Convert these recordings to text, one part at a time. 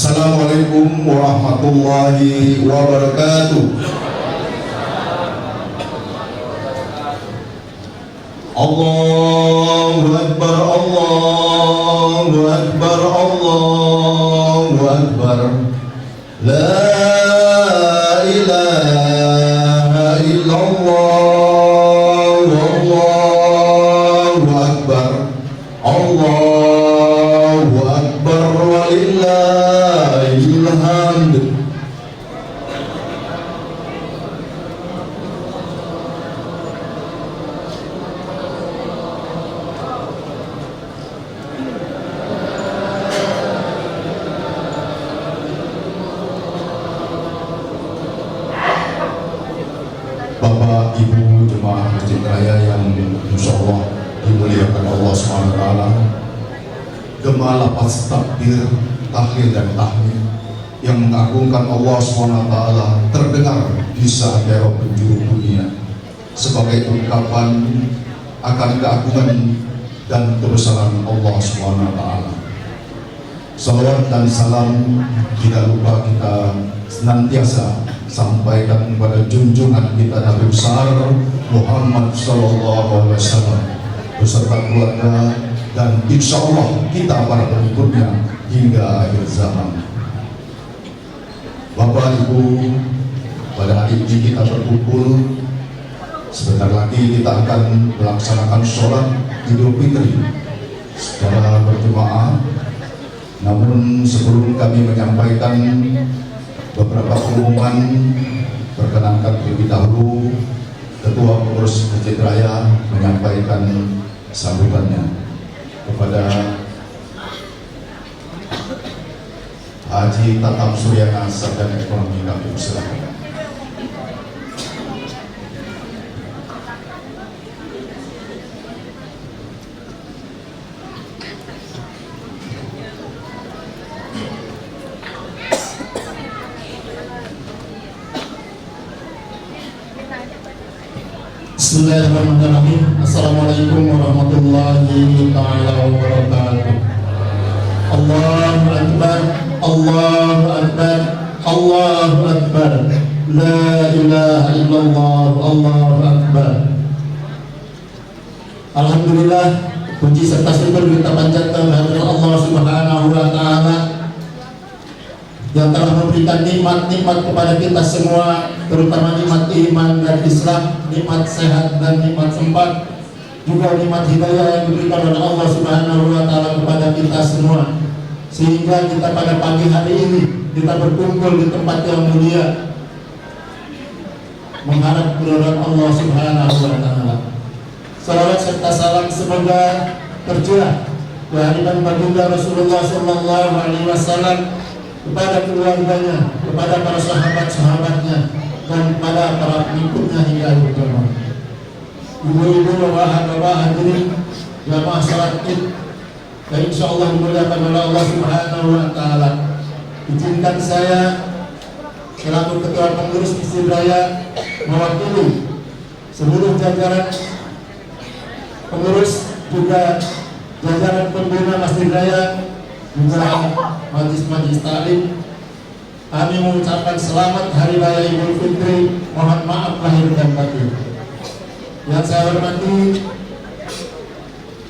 Assalamualaikum warahmatullahi wabarakatuh. Allahu Akbar, Allahu Akbar, Allahu Akbar. La ilaha illallah, Allahu Akbar, Allahu Akbar, walillahil hamd. Bapak, Ibu, jemaah Masjid Raya yang insyaallah dimuliakan Allah SWT, gema lafaz takbir, tahlil dan tahmid yang mengagungkan Allah SWT terdengar di seantero penjuru dunia sebagai ungkapan akan keagungan dan kebesaran Allah SWT. Salawat dan salam tidak lupa kita senantiasa sampaikan kepada junjungan kita Nabi besar Muhammad Sallallahu Alaihi Wasallam beserta keluarga dan insya Allah kita para pengikutnya hingga akhir zaman. Bapak Ibu, pada hari ini kita berkumpul. Sebentar lagi kita akan melaksanakan sholat Idul Fitri secara berjemaah. Namun sebelum kami menyampaikan beberapa pengumuman, perkenankan terlebih dahulu Ketua Pengurus Masjid Raya menyampaikan sambutannya kepada Haji Tatam Suryana, Sarjana Ekonomi Kapim. Silakan. Bismillahirrahmanirrahim. Assalamualaikum warahmatullahi ta'ala wabarakatuh. Allahu Akbar, Allahu Akbar, Allahu Akbar. La ilaha illallah, Allahu Akbar. Alhamdulillah, puji serta syukur kita panjatkan kehadirat Allah Subhanahu wa Ta'ala yang telah memberikan nikmat-nikmat kepada kita semua, terutama nikmat iman dan Islam, nikmat sehat dan nikmat sempat, juga nikmat hidayah yang diberikan oleh Allah Subhanahu wa Ta'ala kepada kita semua, sehingga kita pada pagi hari ini kita berkumpul di tempat yang mulia mengharap keridhaan Allah Subhanahu wa Ta'ala. Salawat serta salam semoga tercurah kehadiran baginda Rasulullah Sallallahu Alaihi Wasallam kepada keluarganya, kepada para sahabat-sahabatnya, dan kepada para pengikutnya hingga akhir zaman. Ibu-ibu, bapak-bapak hadirin jamaah salat Id yang insyaallah dimuliakan oleh Allah Subhanahu wa Ta'ala. Izinkan saya selaku Ketua Pengurus Masjid Raya mewakili seluruh jajaran pengurus, juga jajaran pembina Masjid Raya, juga majlis-majlis taklim, kami mengucapkan selamat Hari Raya Idul Fitri. Mohon maaf lahir dan batin. Yang saya hormati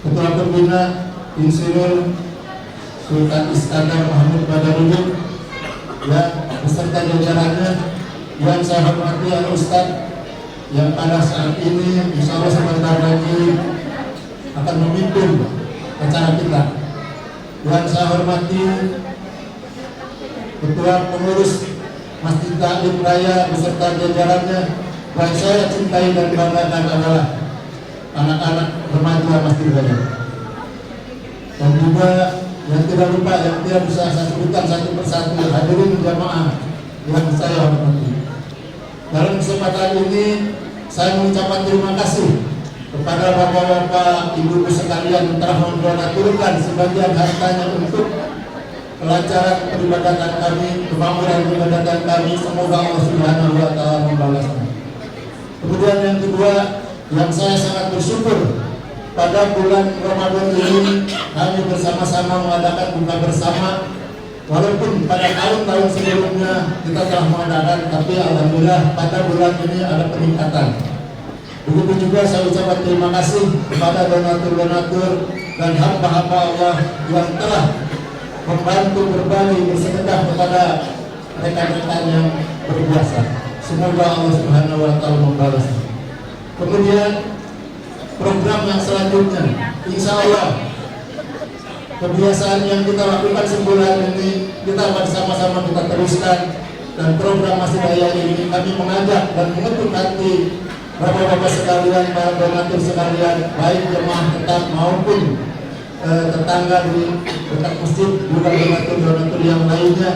Ketua Pembina Insinyur Sultan Iskandar Mahmud Badarudin, yang beserta jajarannya. Yang saya hormati Al-Ustaz yang pada saat ini insya Allah sebentar lagi akan memimpin acara kita. Yang saya hormati Ketua Pengurus Masjid Taklim Raya beserta jajarannya, yang saya cintai dan banggakan adalah anak-anak remaja Masjid Raya. Dan juga yang tidak lupa, yang tidak bisa saya sebutkan satu persatu, hadirin jamaah yang saya hormati. Dalam kesempatan ini saya mengucapkan terima kasih kepada bapak-bapak, ibu-ibu sekalian yang telah mendonaturkan sebagian hartanya untuk kelancaran peribadatan kami, kemakmuran peribadatan kami. Semoga Allah Subhanahu wa Ta'ala membalasnya. Kemudian yang kedua, yang saya sangat bersyukur, pada bulan Ramadan ini kami bersama-sama mengadakan buka bersama Walaupun pada tahun-tahun sebelumnya kita telah mengadakan, tapi alhamdulillah pada bulan ini ada peningkatan. Begitu juga saya ucapkan terima kasih kepada donatur-donatur dan hamba-hamba Allah yang telah membantu berbagi bersedekah kepada rekan-rekan yang berpuasa. Semoga Allah Subhanahu wa taala membalas. Kemudian program yang selanjutnya, insya Allah kebiasaan yang kita lakukan sebulan ini kita bersama-sama kita teruskan, dan program Masjid Raya ini kami mengajak dan mengetuk hati bapak-bapak sekalian, para donatur sekalian, baik jemaah tetap maupun tetangga di dekat masjid, juga donatur-donatur yang lainnya.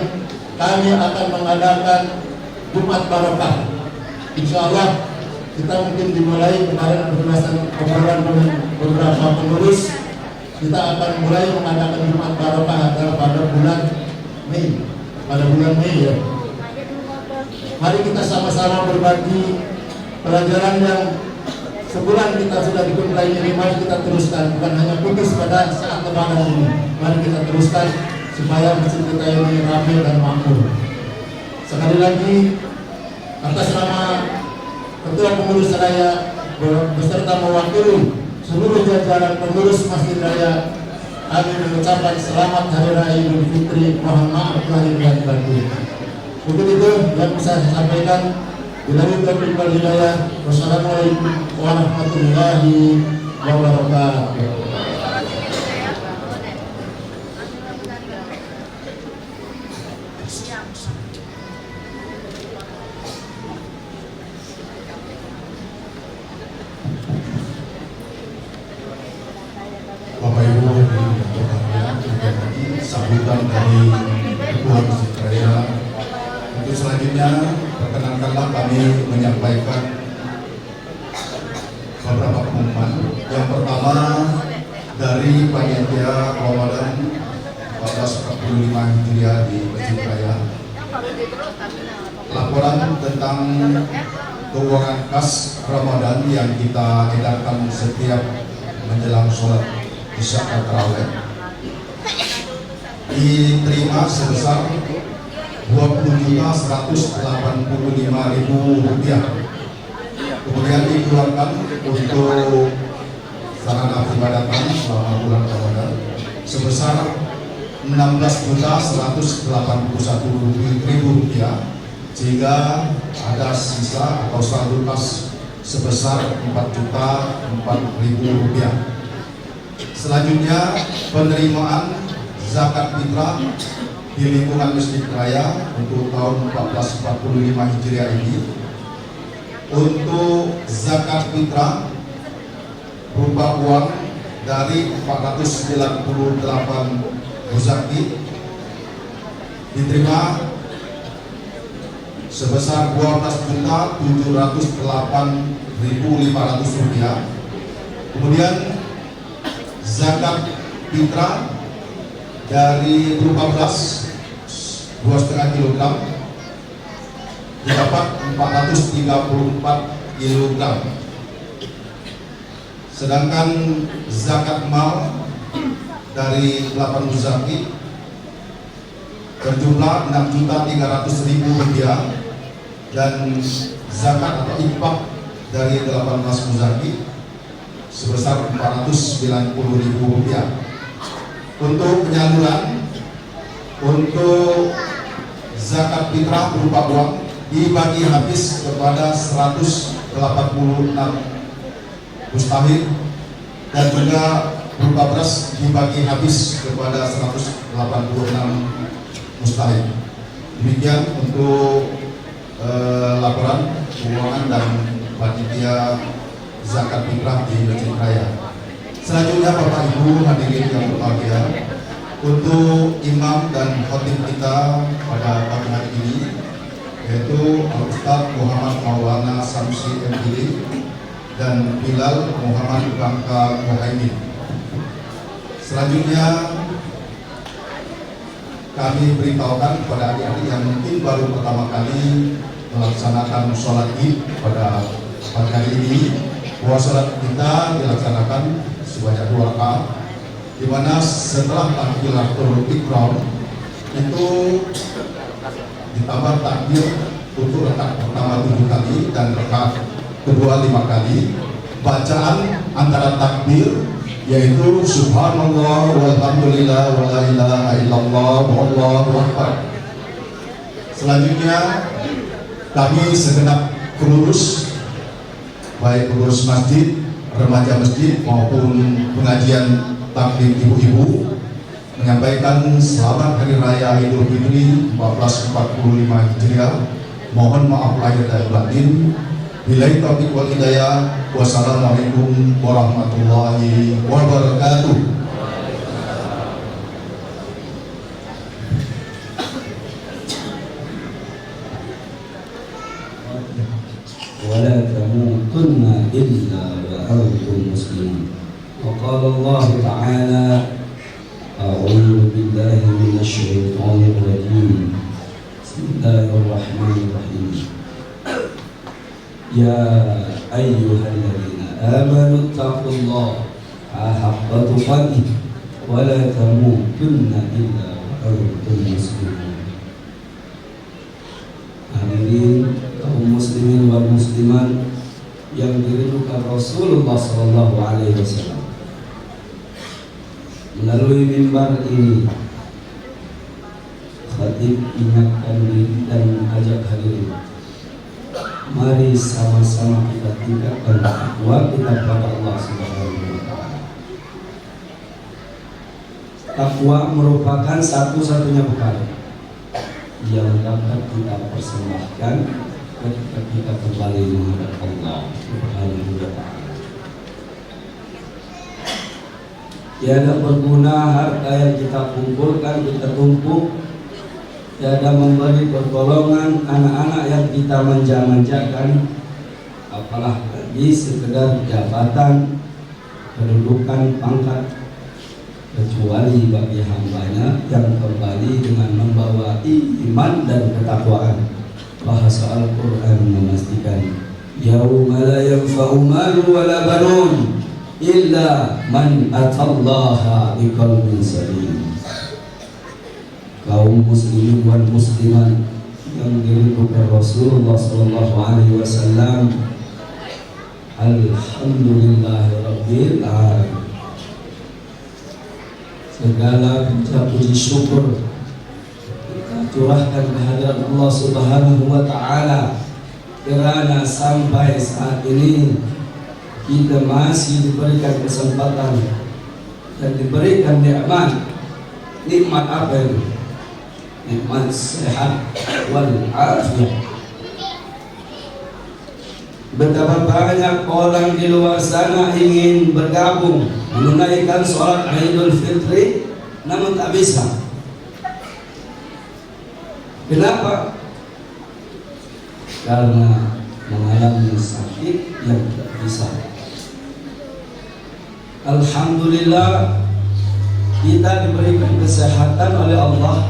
Kami akan mengadakan Jumat Barokah. Insya Allah kita mungkin dimulai kemarin berdasarkan obrolan dengan beberapa pengurus, kita akan mulai mengadakan Jumat Barokah adalah pada bulan Mei. Pada bulan Mei ya. Mari kita sama-sama berbagi pelajaran yang sebulan kita sudah dikulai ini. Mari kita teruskan, bukan hanya putus pada saat lebaran ini. Mari kita teruskan supaya masjid kita ini ramai dan makmur. Sekali lagi atas nama Ketua Pengurus Raya beserta mewakili seluruh jajaran pengurus Masjid Raya, kami mengucapkan selamat Hari Raya Idul Fitri, mohon maaf lahir dan batin. Begitu itu yang bisa saya sampaikan. Billahi taufiq wal hidayah. Wassalamualaikum warahmatullahi wabarakatuh. Bapak Ibu yang berbahagia, sambutan dari Ketua Masjid Raya. Untuk selanjutnya, perkenankanlah kami menyampaikan beberapa pengumuman. Yang pertama dari panitia Ramadan 1445 Hijriah di Masjid Raya. Laporan tentang keuangan kas Ramadan yang kita edarkan setiap menjelang sholat Isya dan Tarawih diterima sebesar Rp20.185.000. Kemudian dikeluarkan untuk sarana peribadatan selama bulan Ramadan sebesar Rp16.181.000, sehingga ada sisa atau saldo kas sebesar Rp4.004.000. Selanjutnya penerimaan zakat fitrah di lingkungan Masjid Raya untuk tahun 1445 Hijriah ini. Untuk zakat fitrah berupa uang dari 498 muzaki diterima sebesar Rp12.708.500. Kemudian zakat fitrah dari berupa beras 2,5 kg didapat 434 kg. Sedangkan zakat mal dari 8 muzaki berjumlah Rp6.300.000 dan zakat atau infak dari 18 muzaki sebesar Rp490.000. Untuk penyaluran untuk zakat fitrah berupa uang dibagi habis kepada 186 mustahil, dan juga berupa beras dibagi habis kepada 186 mustahil. Demikian untuk laporan keuangan dan panitia zakat fitrah di Masjid Raya. Selanjutnya Bapak Ibu hadirin yang berbahagia, untuk imam dan khatib kita pada pagi hari ini yaitu Al-Ustaz Muhammad Maulana Samsi MPD dan Bilal Muhammad Bangka Muhaimin. Selanjutnya kami beritahukan kepada adik-adik yang mungkin baru pertama kali melaksanakan sholat Id pada pagi hari ini, bahwa sholat kita dilaksanakan sebanyak 2 rakaat, di mana setelah takbiratul ihram itu ditambah takbir untuk rakaat pertama 7 kali dan rakaat kedua 5 kali. Bacaan antara takbir yaitu subhanallah walhamdulillah wala ilaha illallah wallahu akbar. Selanjutnya kami segenap pengurus, baik pengurus masjid, remaja masjid maupun pengajian taklim ibu-ibu, menyampaikan selamat Hari Raya Idul Fitri 1445 Hijriah. Mohon maaf lahir dan batin. Billahi taufiq wal hidayah. Wassalamualaikum warahmatullahi wabarakatuh. ولا تموتن إلا وأنتم مسلمون. وقال الله تعالى أعوذ بالله من الشيطان الرجيم بسم الله الرحمن الرحيم يا أيها الذين آمنوا اتقوا الله حق تقاته ولا تموتن إلا وأنتم مسلمون. Hadirin kaum muslimin wal muslimat yang dirindukan Rasulullah sallallahu alaihi wasallam. Melalui mimbar ini khatib ingatkan diri dan ajak hadirin, mari sama-sama kita tingkatkan takwa kita kepada Allah Subhanahu wa taala. Takwa merupakan satu-satunya bekal yang dapat kita persembahkan ketika kita kembali menghadap Allah Subhanahu wa taala. Tiada berguna harta yang kita kumpulkan, kita tumpuk, tiada memberi pertolongan anak-anak yang kita manja-manjakan, apalagi sekedar jabatan, kedudukan, pangkat, kecuali bagi hambanya yang kembali dengan membawa iman dan ketakwaan. Bahasa Al-Quran memastikan, yauma la yanfa'u malu wala banun illa man atallaha biqalbin salim. Kaum muslimin wal muslimat yang dirindukan Rasulullah sallallahu alaihi wasallam, alhamdulillahirabbil alamin. Segala puji syukur kita curahkan kehadirat Allah Subhanahu wa taala kerana sampai saat ini kita masih diberikan kesempatan dan diberikan nikmat. Nikmat apa ini? Nikmat sehat wal afiyah. Betapa banyak orang di luar sana ingin bergabung menunaikan sholat Idul Fitri, namun tak bisa. Kenapa? Karena mengalami sakit yang tidak bisa. Alhamdulillah kita diberikan kesehatan oleh Allah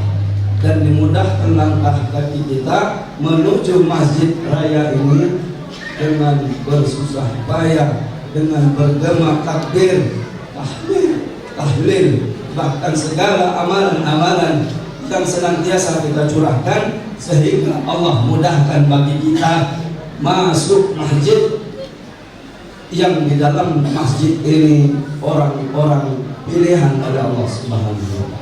dan dimudahkan langkah kaki kita menuju masjid raya ini dengan bersusah payah, dengan bergema takbir, tahlil, bahkan segala amalan-amalan yang senantiasa kita curahkan sehingga Allah mudahkan bagi kita masuk masjid yang di dalam masjid ini orang-orang pilihan oleh Allah Subhanahu wa taala.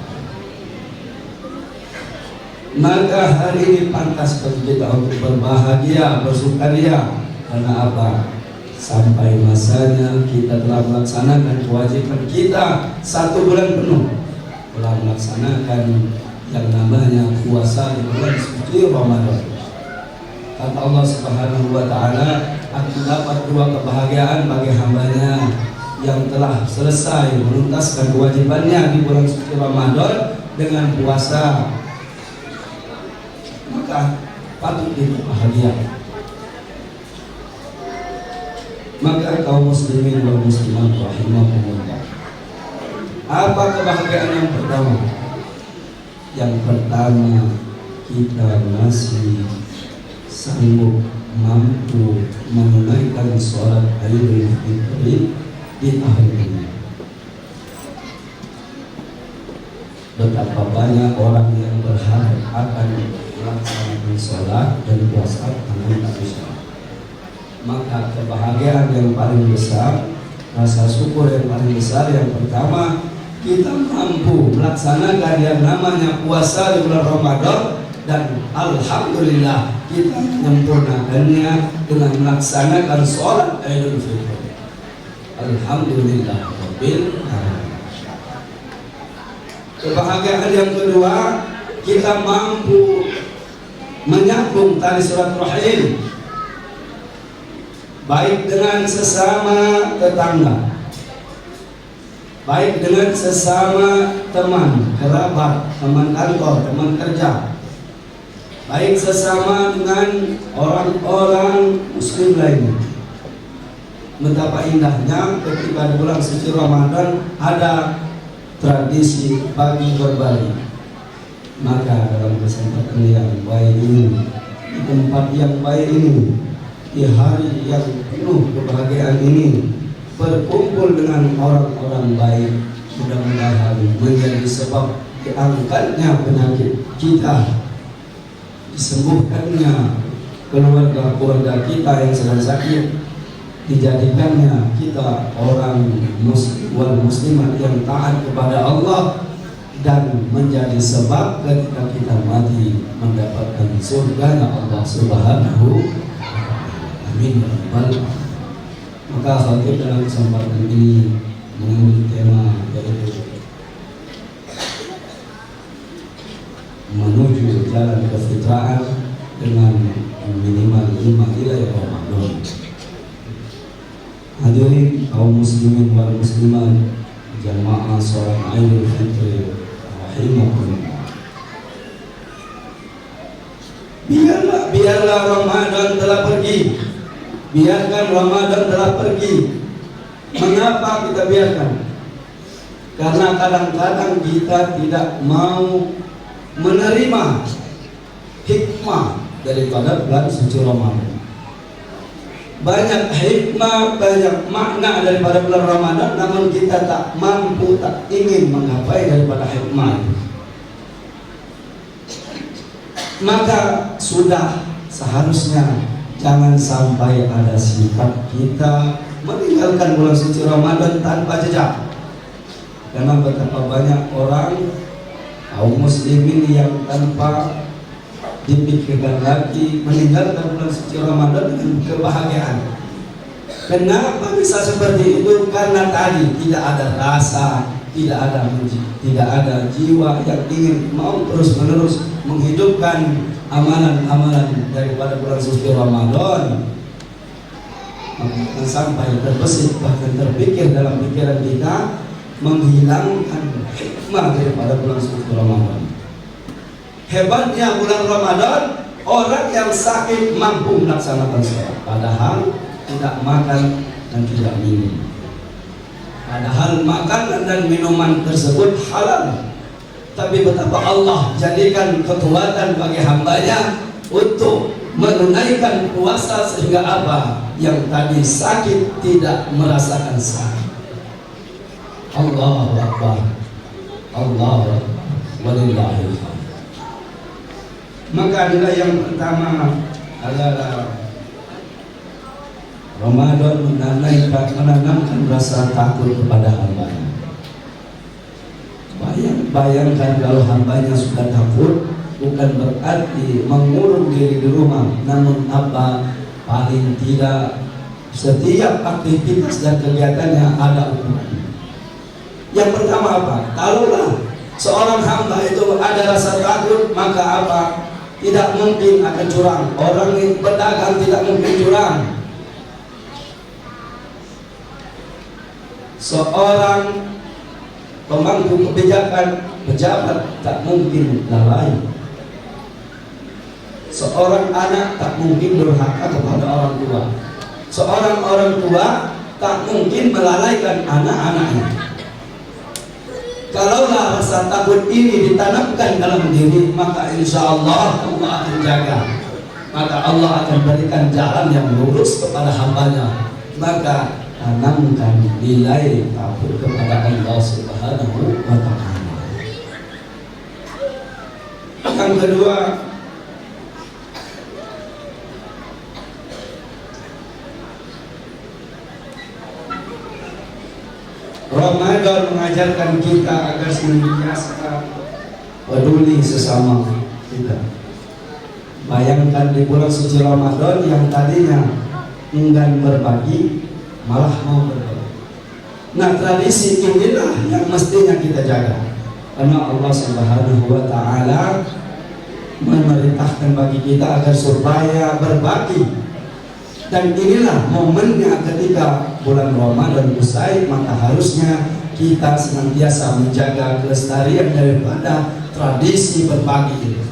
Maka hari ini pantas bagi kita untuk berbahagia, bersukaria. Karena apa? Sampai masanya kita telah melaksanakan kewajiban kita 1 bulan penuh, telah melaksanakan yang namanya puasa di bulan suci Ramadan. Kata Allah Subhanahu wa taala, aku dapat 2 kebahagiaan bagi hambanya yang telah selesai menuntaskan kewajibannya di bulan suci Ramadan dengan puasa. Maka patut kita bahagia. Maka kaum muslimin wal muslimat rahimahumullah, apa kebahagiaan yang pertama? Yang pertama, kita masih sanggup mampu menunaikan sholat Idul Fitri di tahun ini. betapa banyak orang yang berharap akan melaksanakan sholat dan puasa namun tak bisa. Maka kebahagiaan yang paling besar, rasa syukur yang paling besar, yang pertama, kita mampu melaksanakan yang namanya puasa di bulan Ramadan, dan alhamdulillah kita menyempurnakannya dengan melaksanakan sholat Idul Fitri. Alhamdulillah rabbil alamin. Kebahagiaan yang kedua, kita mampu menyambung tali silaturahim baik dengan sesama tetangga, baik dengan sesama teman, kerabat, teman kantor, teman kerja, baik sesama dengan orang-orang muslim lainnya. Betapa indahnya ketika di bulan suci Ramadan ada tradisi bagi berbagi. Maka dalam kesempatan yang baik ini, di tempat yang baik ini, di hari yang penuh kebahagiaan ini, berkumpul dengan orang-orang baik, mudah-mudahan menjadi sebab diangkatnya penyakit kita, disembuhkannya keluarga-keluarga kita yang sedang sakit, dijadikannya kita orang muslimat yang taat kepada Allah, dan menjadi sebab ketika kita mati mendapatkan surga Allah Subhanahu wa ta'ala. Amin ya rabbal alamin. Maka khatib dalam kesempatan ini mengambil tema yaitu menuju jalan kefitraan dengan minimal 5 wilayah Ramadan. Hadirin kaum muslimin wal muslimat, jamaah sholat Idul Fitri rahimakumullah. Biarlah Ramadan telah pergi. Biarkan Ramadan telah pergi. Mengapa kita biarkan? Karena kadang-kadang kita tidak mau menerima hikmah daripada bulan suci Ramadan. Banyak hikmah, banyak makna daripada bulan Ramadan, namun kita tak mampu, tak ingin menggapai daripada hikmah itu. Maka sudah seharusnya jangan sampai ada sifat kita meninggalkan bulan suci Ramadan tanpa jejak. Karena betapa banyak orang kaum muslimin yang tanpa dipikirkan lagi meninggalkan bulan suci Ramadan dengan kebahagiaan. Kenapa bisa seperti itu? Karena tadi tidak ada rasa, tidak ada jiwa yang ingin mau terus-menerus menghidupkan amalan-amalan daripada bulan suci Ramadan. Sampai terbesit, bahkan terpikir dalam pikiran kita menghilangkan hikmah daripada bulan suci Ramadan. Hebatnya bulan Ramadan, orang yang sakit mampu melaksanakan sholat, padahal tidak makan dan tidak minum. Padahal makanan dan minuman tersebut halal, tapi betapa Allah jadikan kekuatan bagi hambanya untuk menunaikan puasa sehingga apa? Yang tadi sakit tidak merasakan sakit. Allahu Akbar, Allahu Akbar, walillahil hamd. Maka adalah yang pertama adalah Ramadan menanamkan rasa takut kepada hambanya. Bayangkan kalau hambanya sudah takut, bukan berarti mengurung diri di rumah, namun apa, paling tidak setiap aktivitas dan kegiatannya ada ukuran. Yang pertama apa? Kalaulah seorang hamba itu ada rasa takut, maka apa? Tidak mungkin akan curang. Orang yang berdagang tidak mungkin curang. Seorang pemangku kebijakan, pejabat tak mungkin lalai. Seorang anak tak mungkin durhaka kepada orang tua. Seorang orang tua tak mungkin melalaikan anak-anaknya. Kalaulah rasa takut ini ditanamkan dalam diri, maka insya Allah Allah akan jaga. Maka Allah akan berikan jalan yang lurus kepada hambanya. Maka tanamkan nilai takut kepada Allah Subhanahu wa ta'ala. Yang kedua, Ramadan mengajarkan kita agar senantiasa peduli sesama kita. Bayangkan di bulan suci Ramadan yang tadinya enggan berbagi, malah mau berbagi. Nah, tradisi inilah yang mestinya kita jaga, karena Allah Subhanahu wa Ta'ala memerintahkan bagi kita agar supaya berbagi. Dan inilah momennya ketika bulan Ramadan usai, maka harusnya kita senantiasa menjaga kelestarian daripada tradisi berbagi ini.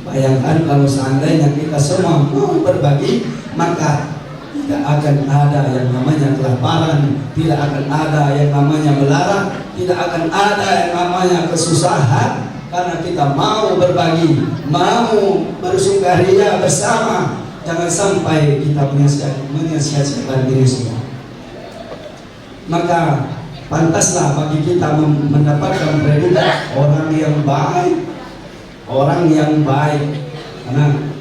Bayangkan kalau seandainya kita semua mau berbagi, maka tidak akan ada yang namanya kelaparan, tidak akan ada yang namanya melarat, tidak akan ada yang namanya kesusahan, karena kita mau berbagi, mau bersukaria bersama. Jangan sampai kita menyia-nyiakan diri semua. Maka pantaslah bagi kita mendapatkan predikat orang yang baik, orang yang baik, karena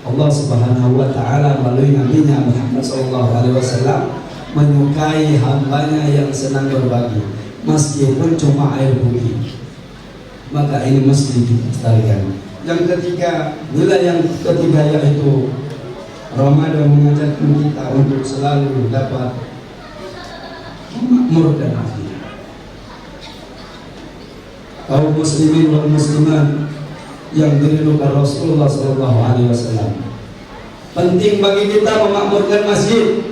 Allah Subhanahu wa Ta'ala melalui Nabi-Nya Muhammad SAW menyukai hambanya yang senang berbagi, meskipun cuma air putih. Maka ini mesti dilestarikan. Yang ketiga, nilai yang ketiga yaitu Ramadan mengajarkan kita untuk selalu dapat memakmurkan hati. Kaum muslimin wal muslimat yang diridhokan Rasulullah SAW, penting bagi kita memakmurkan masjid.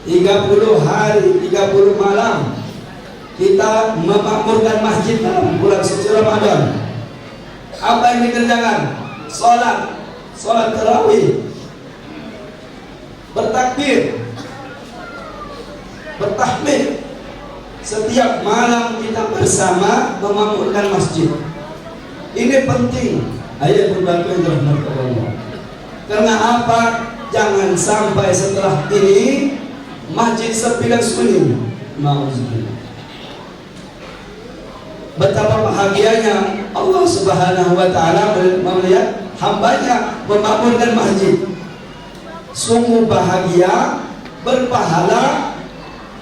30 hari, 30 malam kita memakmurkan masjid dalam bulan suci Ramadan. Apa yang dikerjakan? Sholat tarawih, bertakbir, bertahmid. Setiap malam kita bersama memakmurkan masjid. Ini penting. Ayat berbantu yang dirahmati Allah. Karena apa? Jangan sampai setelah ini masjid sepi dan sunyi. Nauzubillah. Betapa bahagianya Allah Subhanahu wa Ta'ala melihat hambanya memakmurkan masjid. Sungguh bahagia, berpahala,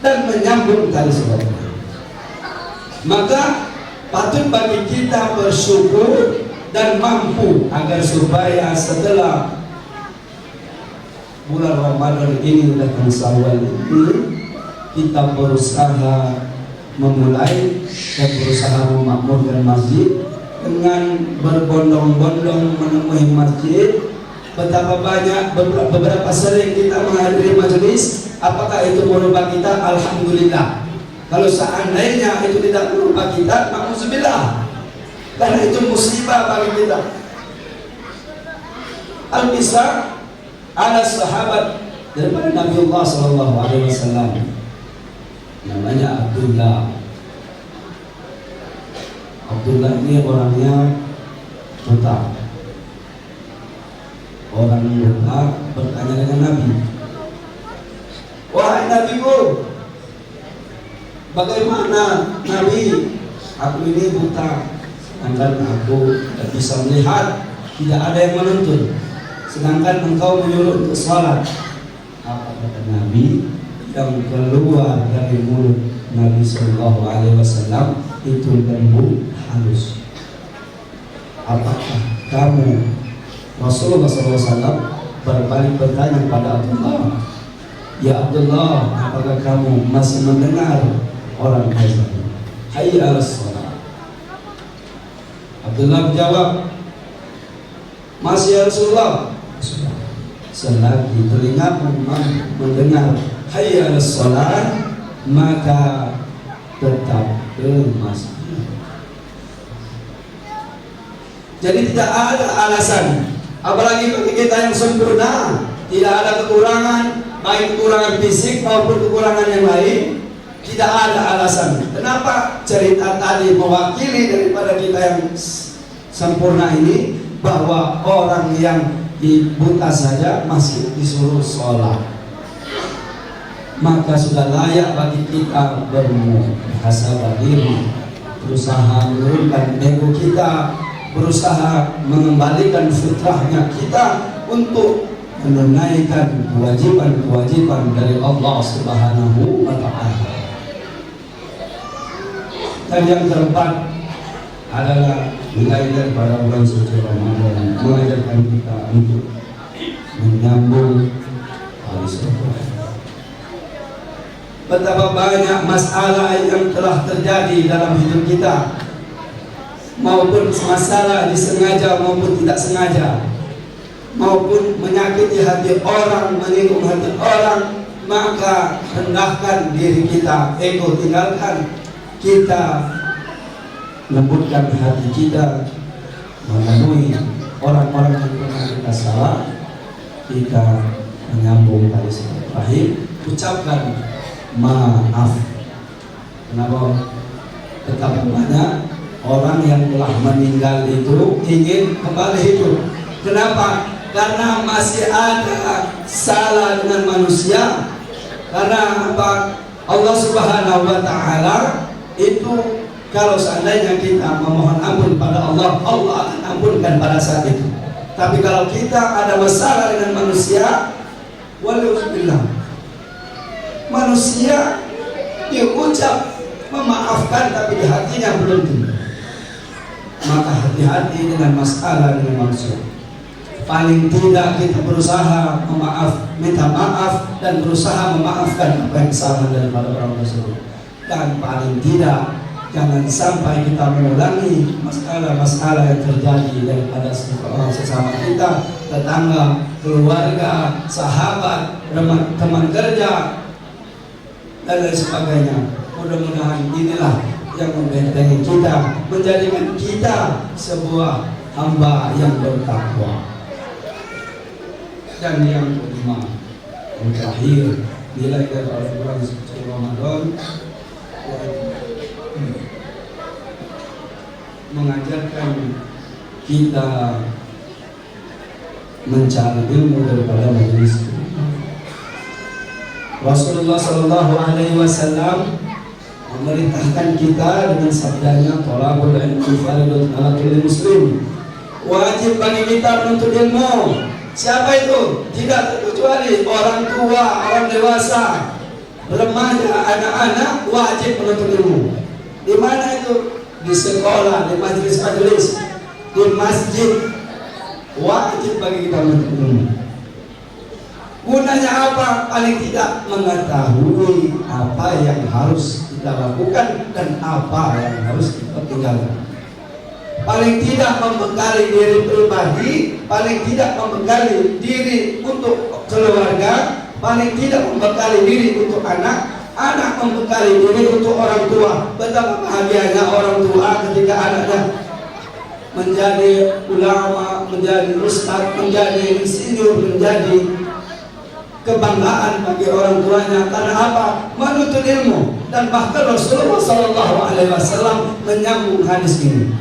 dan menyambung tali silaturahmi. Maka patut bagi kita bersyukur dan mampu agar supaya setelah bulan Ramadan ini datang Syawal ini, kita berusaha memulai dan berusaha memakmurkan masjid dengan berbondong-bondong menemui masjid. Betapa banyak, beberapa sering kita menghadiri majelis. Apakah itu merubah kita? Alhamdulillah. Kalau seandainya itu tidak merubah kita, ma'udzubillah, karena itu musibah bagi kita. Al-Kisah ada sahabat daripada Nabiullah SAW, namanya Abdullah. Abdullah ini orangnya buta. Orang buta bertanya dengan Nabi, "Wahai Nabiku, bagaimana Nabi? Aku ini buta, sedangkan aku tidak bisa melihat, tidak ada yang menuntun. Sedangkan engkau menyuruh untuk sholat." Apa kata Nabi? Yang keluar dari mulut Nabi SAW itu lembut halus. Apakah kamu? Rasulullah SAW berbalik bertanya kepada Abdullah, "Ya Abdullah, apakah kamu masih mendengar orang azan? Hayya 'alas shalah." Abdullah menjawab, "Masih ya Rasulullah." Selagi telingamu mendengar hayya 'alas shalah, maka tetap ke masjid. Jadi tidak ada alasan, apalagi bagi kita yang sempurna, tidak ada kekurangan, baik kekurangan fisik maupun kekurangan yang lain. Tidak ada alasan. Kenapa cerita tadi mewakili daripada kita yang sempurna ini, bahwa orang yang buta saja masih disuruh sholat, maka sudah layak bagi kita bermuhasabah diri, berusaha menurunkan ego kita, berusaha mengembalikan fitrahnya kita untuk menunaikan kewajiban-kewajiban dari Allah Subhanahu wa Ta'ala. Dan yang keempat adalah mulai daripada bulan suci Ramadan mengajarkan kita untuk menyambung tali silaturahmi. Betapa banyak masalah yang telah terjadi dalam hidup kita, maupun masalah disengaja maupun tidak sengaja, maupun menyakiti hati orang, menyinggung hati orang, maka rendahkan diri kita, ego tinggalkan, kita lembutkan hati kita memenuhi orang-orang yang pernah kita salah, kita menyambung tali silaturahim, ucapkan maaf. Kenapa? Betapa banyak orang yang telah meninggal itu ingin kembali hidup. Kenapa? Karena masih ada salah dengan manusia. Karena apa? Allah Subhanahu wa Ta'ala itu kalau seandainya kita memohon ampun pada Allah, Allah akan ampunkan pada saat itu. Tapi kalau kita ada masalah dengan manusia, walauzubillah, manusia diucap memaafkan tapi di hatinya belum tentu. Maka hati-hati dengan masalah dengan manusia. Paling tidak kita berusaha minta maaf dan berusaha memaafkan apa yang salah daripada orang tersebut. Dan paling tidak jangan sampai kita mengulangi masalah-masalah yang terjadi daripada orang sesama kita, tetangga, keluarga, sahabat, teman kerja, dan lain sebagainya. Mudah-mudahan inilah yang membentengi kita, menjadikan kita sebuah hamba yang bertakwa. Dan yang kelima, yang terakhir, nilai dari Al-Quran suci Ramadan mengajarkan kita mencari ilmu daripada majelis. Rasulullah Shallallahu Alaihi Wasallam memerintahkan kita dengan sabdanya, "Thalabul ilmi fardun 'ala kulli muslim." Wajib bagi kita menuntut ilmu. Siapa itu? Tidak terkecuali orang tua, orang dewasa, remaja, anak-anak wajib menuntut ilmu. Di mana itu? Di sekolah, di majelis-majelis, di masjid, wajib bagi kita menuntut ilmu. Gunanya apa? Paling tidak mengetahui apa yang harus kita lakukan dan apa yang harus kita tinggalkan. Paling tidak membekali diri pribadi, paling tidak membekali diri untuk keluarga, paling tidak membekali diri untuk anak membekali diri untuk orang tua. Betapa bahagianya orang tua ketika anaknya menjadi ulama, menjadi ustaz, menjadi insinyur, menjadi kebanggaan bagi orang tuanya. Karena apa? Menuntut ilmu. Dan bahkan Rasulullah SAW menyambung hadis ini.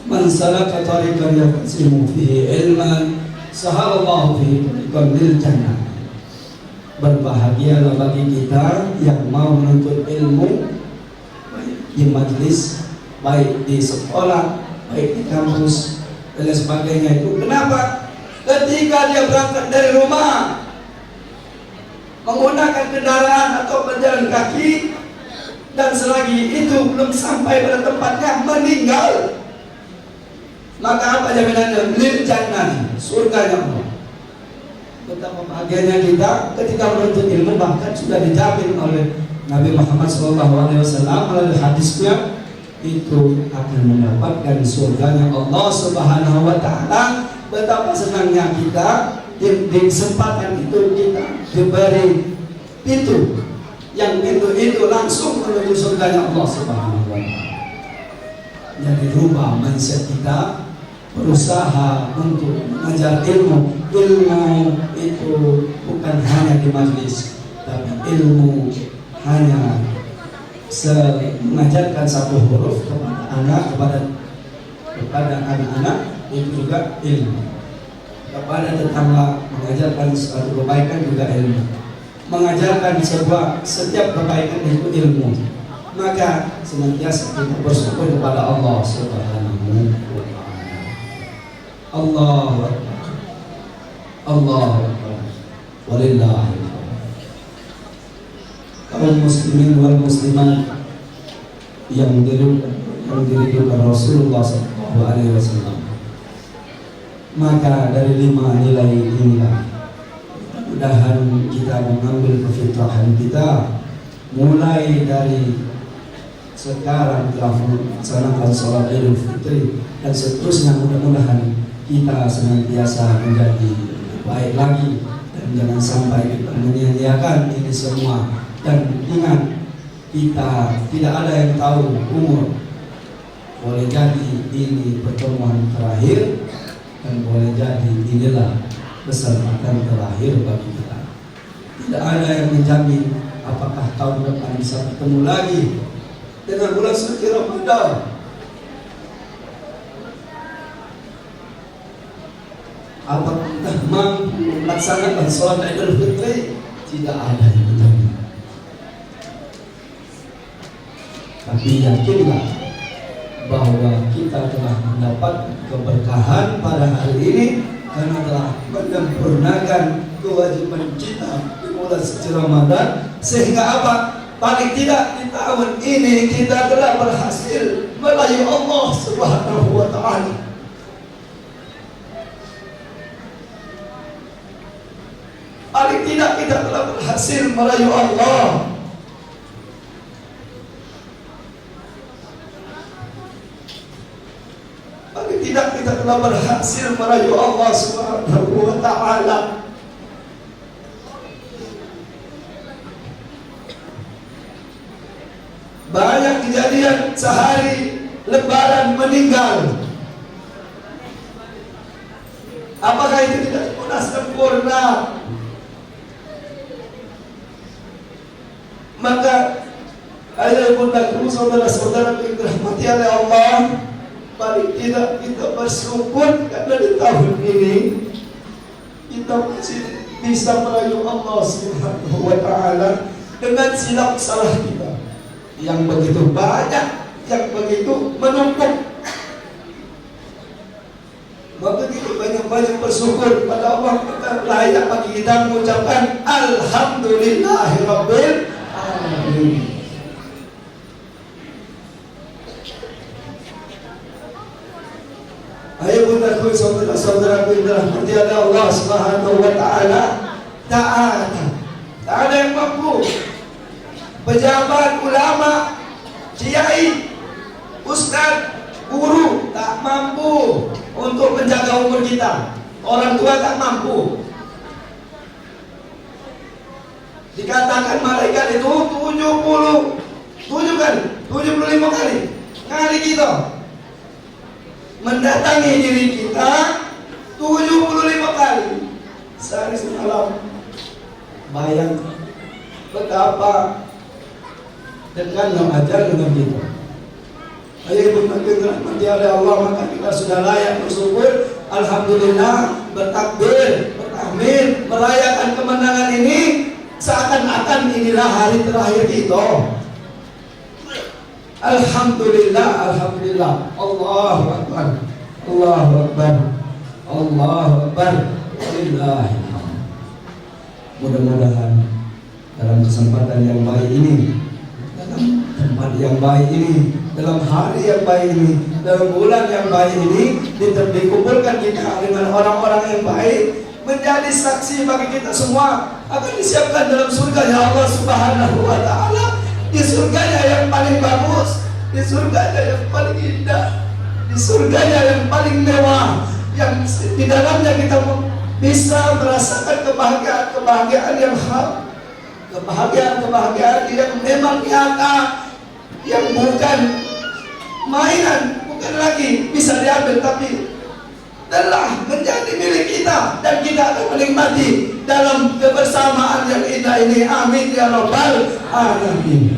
Man salaka tariqan yaqsimu fihi ilman, sahalallahu fihi tariqan lil jannah. Berbahagialah bagi kita yang mau menuntut ilmu, baik di majlis, baik di sekolah, baik di kampus, dan sebagainya itu. Kenapa? Ketika dia berangkat dari rumah menggunakan kendaraan atau berjalan kaki, dan selagi itu belum sampai pada tempatnya meninggal, maka apa jaminannya? Lil jannah, surganya Allah. Betapa bahagianya kita ketika menuntut ilmu, bahkan sudah dijamin oleh Nabi Muhammad SAW melalui hadisnya, itu akan mendapatkan surganya Allah Subhanahu wa Ta'ala. Betapa senangnya kita di kesempatan itu kita diberi pintu, yang pintu itu langsung menuju surganya Allah Subhanahu wa Ta'ala. Jadi rubah mindset kita, berusaha untuk mengajar ilmu. Ilmu itu bukan hanya di majlis, tapi ilmu hanya mengajarkan satu huruf kepada anak-anak, itu juga ilmu. Kepada tetangga mengajarkan suatu kebaikan juga ilmu. Mengajarkan setiap kebaikan itu ilmu. Maka senantiasa kita bersyukur kepada Allah Subhanahu wa Ta'ala. Allahu Akbar. Allahu Akbar. Walillahil hamd. Kaum muslimin wal muslimat yang diridhokan Rasulullah SAW, maka dari 5 nilai inilah mudah-mudahan kita mengambil kefitrahan kita, mulai dari sekarang telah melaksanakan sholat Idul Fitri dan seterusnya. Mudah-mudahan kita senantiasa menjadi baik lagi dan jangan sampai kita menyia-nyiakan ini semua. Dan ingat, kita tidak ada yang tahu umur. Boleh jadi ini pertemuan terakhir dan boleh jadi inilah kesempatan terakhir bagi kita. Tidak ada yang menjamin apakah tahun depan bisa bertemu lagi dengan bulan suci Ramadan. Apakah kita mampu melaksanakan sholat Idul Fitri? Tidak ada yang menjamin. Tapi yakinlah bahwa kita telah mendapat keberkahan pada hari ini karena telah menyempurnakan kewajiban kita di bulan suci Ramadan. Sehingga apa? Paling tidak di tahun ini kita telah berhasil merayu Allah Subhanahu wa Ta'ala. Paling tidak kita telah berhasil merayu Allah. Paling tidak kita telah berhasil merayu Allah Subhanahu wa Ta'ala. Banyak kejadian sehari Lebaran meninggal. Apakah itu tidak sempurna? Maka ayah bundaku, saudara-saudara yang dirahmati oleh Allah, paling tidak kita bersyukur karena di tahun ini kita masih bisa merayu Allah Subhanahu wa Ta'ala dengan silap salah kita yang begitu banyak, yang begitu menumpuk. Maka kita banyak-banyak bersyukur pada Allah. Kita layak bagi kita mengucapkan Alhamdulillahirabbil alamin. Ayo bundaku, saudara-saudaraku yang dirahmati oleh Allah Subhanahu wa Ta'ala, tak ada yang mampu. Pejabat, ulama, kiai, ustaz, guru tak mampu untuk menjaga umur kita. Orang tua tak mampu. Dikatakan malaikat itu 75 kali kita mendatangi diri kita 75 kali sehari semalam. Bayangkan betapa dekatnya ajar dengan kita. Ayo dirahmati oleh Allah, maka kita sudah layak bersyukur. Alhamdulillah, bertakbir, bertahmid, merayakan kemenangan ini seakan-akan inilah hari terakhir kita. Alhamdulillah, alhamdulillah. Allahu Akbar, Allahu Akbar, Allahu Akbar. Wallahil hamd. Mudah-mudahan dalam kesempatan yang baik ini, dalam tempat yang baik ini, dalam hari yang baik ini, dalam bulan yang baik ini, dikumpulkan kita dengan orang-orang yang baik, menjadi saksi bagi kita semua akan disiapkan dalam surga Allah Subhanahu wa Ta'ala. Di surganya yang paling bagus, di surganya yang paling indah, di surganya yang paling mewah, yang di dalamnya kita bisa merasakan kebahagiaan yang hak, kebahagiaan yang memang nyata, yang bukan mainan, bukan lagi bisa diambil, tapi telah menjadi milik kita dan kita akan menikmati dalam kebersamaan yang indah ini. Amin ya rabbal alamin.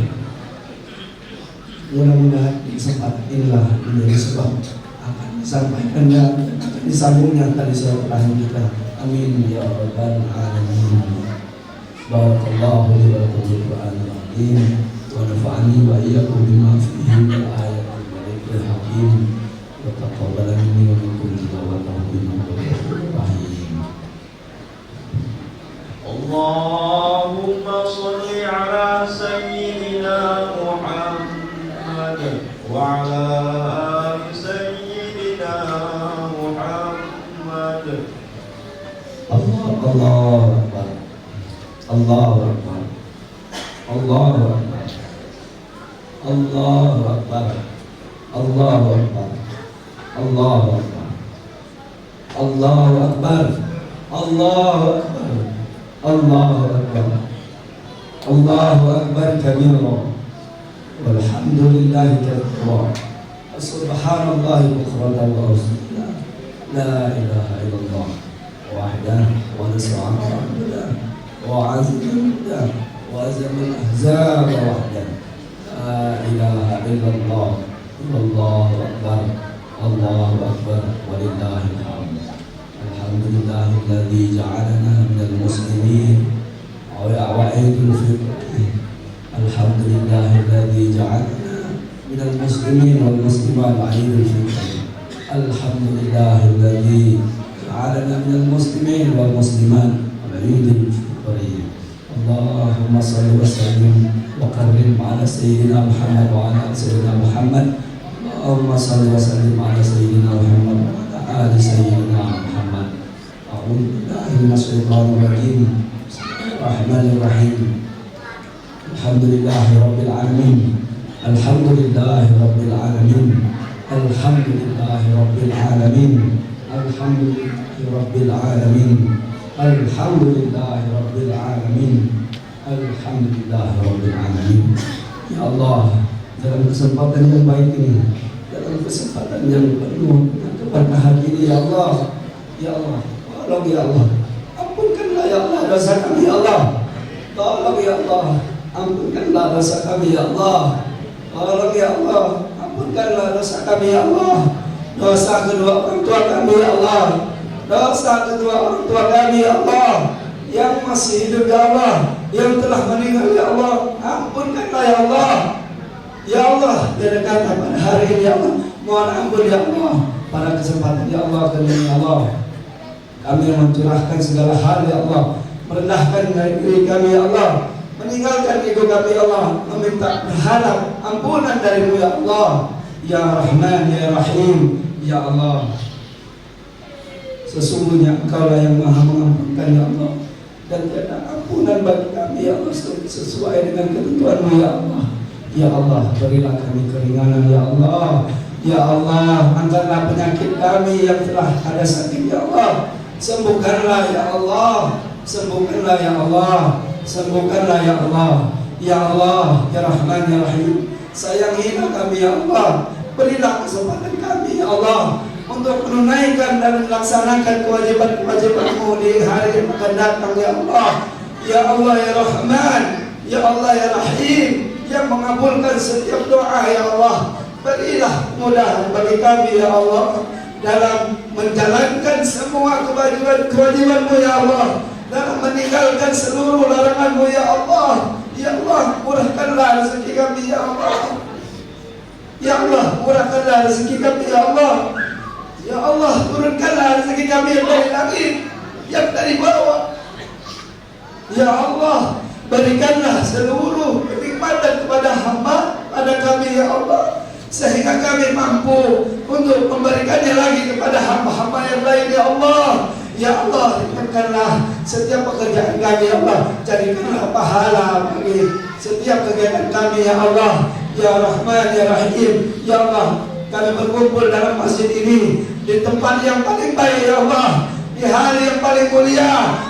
Mudah-mudahan di kesempatan inilah menjadi sebab akan disampaikannya, akan disambungnya tadi silaturahmi kita. Amin ya rabbal alamin. Barakallahu li wa lakum bil Qur'anil azim wa nafa'ani wa iyyakum bima fihi min ayatil hakim wa taqabbal minni wa minkum tilawatahu. وعلى آل سيدنا محمد. الله أكبر الله أكبر الله أكبر الله أكبر الله أكبر الله أكبر الله أكبر الله أكبر الله أكبر الله أكبر كبيرا والحمد لله كثيرا سبحان الله بكرة وأصيلا لا إله إلا الله وحده ونصر عبده وعز جنده وهزم الأحزاب وحده لا إله إلا الله والله أكبر الله أكبر ولله الحمد. الحمد لله الذي جعلنا من المسلمين وعيد الفطر. الحمد لله الذي جعلنا من المسلمين والمسلمات عيد الفطر. الحمد لله الذي جعلنا من المسلمين والمسلمات عيد الفطر. اللهم صل وسلم وكرم على سيدنا محمد وعلى آل سيدنا محمد. اللهم صل وسلم على سيدنا محمد وعلى آل سيدنا محمد. أعوذ بالله من الشيطان الرجيم. بسم الله الرحمن الرحيم. الحمد لله رب العالمين. الحمد لله رب العالمين. الحمد لله رب العالمين. الحمد لله رب العالمين. الحمد لله رب العالمين. الحمد لله رب العالمين. Ya Allah, dalam kesempatan yang baik ini, dalam kesempatan yang penuh dengan keberkahan ini, ya Allah, tolong ya Allah, ampunkanlah ya Allah dosa kami ya Allah, tolong ya Allah, ampunkanlah dosa kami ya Allah, tolong ya Allah, ampunkanlah dosa kami ya Allah, dosa kedua orang tua kami ya Allah, dosa kedua orang tua kami ya Allah, yang masih hidup ya Allah, yang telah meninggal ya Allah, ampunkanlah ya Allah. Ya Allah, dari kata pada hari ini ya Allah, mohon ampun ya Allah. Pada kesempatan ya Allah, ya Allah, kami mencurahkan segala hal ya Allah, merendahkan diri kami ya Allah, meninggalkan ego kami ya Allah, meminta berharap ampunan darimu ya Allah, ya Rahman ya Rahim ya Allah. Sesungguhnya Engkaulah yang maha mengampunkan ya Allah, dan tiada ampunan bagi kami ya Allah sesuai dengan ketentuanmu ya Allah. Ya Allah, berilah kami keringanan ya Allah. Ya Allah, angkatlah penyakit kami yang telah ada sakit ya Allah. Sembuhkanlah ya Allah. Sembuhkanlah ya Allah. Sembuhkanlah ya Allah. Ya Allah, ya Rahman ya Rahim, sayangilah kami ya Allah. Berilah kesempatan kami ya Allah untuk menunaikan dan melaksanakan kewajiban-kewajiban-Mu di hari yang akan datang ya Allah. Ya Allah ya Rahman, ya Allah ya Rahim, yang mengabulkan setiap doa ya Allah. Berilah kemudahan bagi kami ya Allah dalam menjalankan semua kewajiban-kewajiban-Mu ya Allah, dalam meninggalkan seluruh larangan-Mu ya Allah. Ya Allah, murahkanlah rezeki kami ya Allah. Ya Allah, murahkanlah rezeki kami ya Allah. Ya Allah, turunkanlah rezeki kami yang dari langit, yang dari bawah. Ya Allah, berikanlah seluruh kenikmatan kepada hamba pada kami ya Allah, sehingga kami mampu untuk memberikannya lagi kepada hamba-hamba yang lain ya Allah. Ya Allah, ringankanlah setiap pekerjaan kami ya Allah, jadikanlah pahala bagi setiap kegiatan kami ya Allah. Ya Rahman ya Rahim, ya Allah, kami berkumpul dalam masjid ini di tempat yang paling baik ya Allah, di hari yang paling mulia,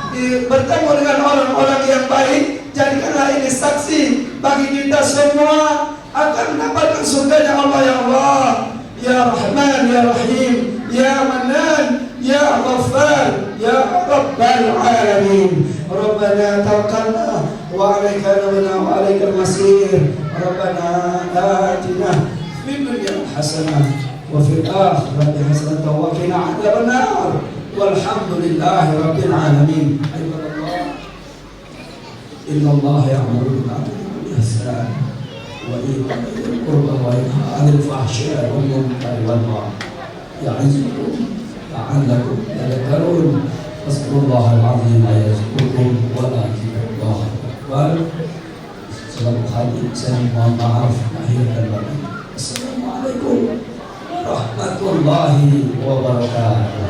bertemu dengan orang-orang yang baik. Jadikanlah ini saksi bagi kita semua akan mendapatkan surganya Allah ya Allah. Ya Rahman ya Rahim, ya Manan, ya Ghaffar, ya Rabbal Alamin. Rabbana tawakkalna wa 'alaika nabna wa 'alaikal masir. Rabbana atina fid dunya hasanah wa fil akhirati hasanah wa qina 'adzabannar. Walhamdulillahi rabbil alamin. Inna Allah ya'muru bil 'adli wal ihsan wa ita'i dzil qurba wa yanha 'anil fahsya'i wal munkari wal baghi ya'izukum la'allakum tadhakkarun. Wasqurullahal 'azim yazkurkum wa la tu'akbar. Selalu hadir, saya mohon maaf lahir dan batin. Assalamualaikum warahmatullahi wabarakatuh.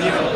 Video.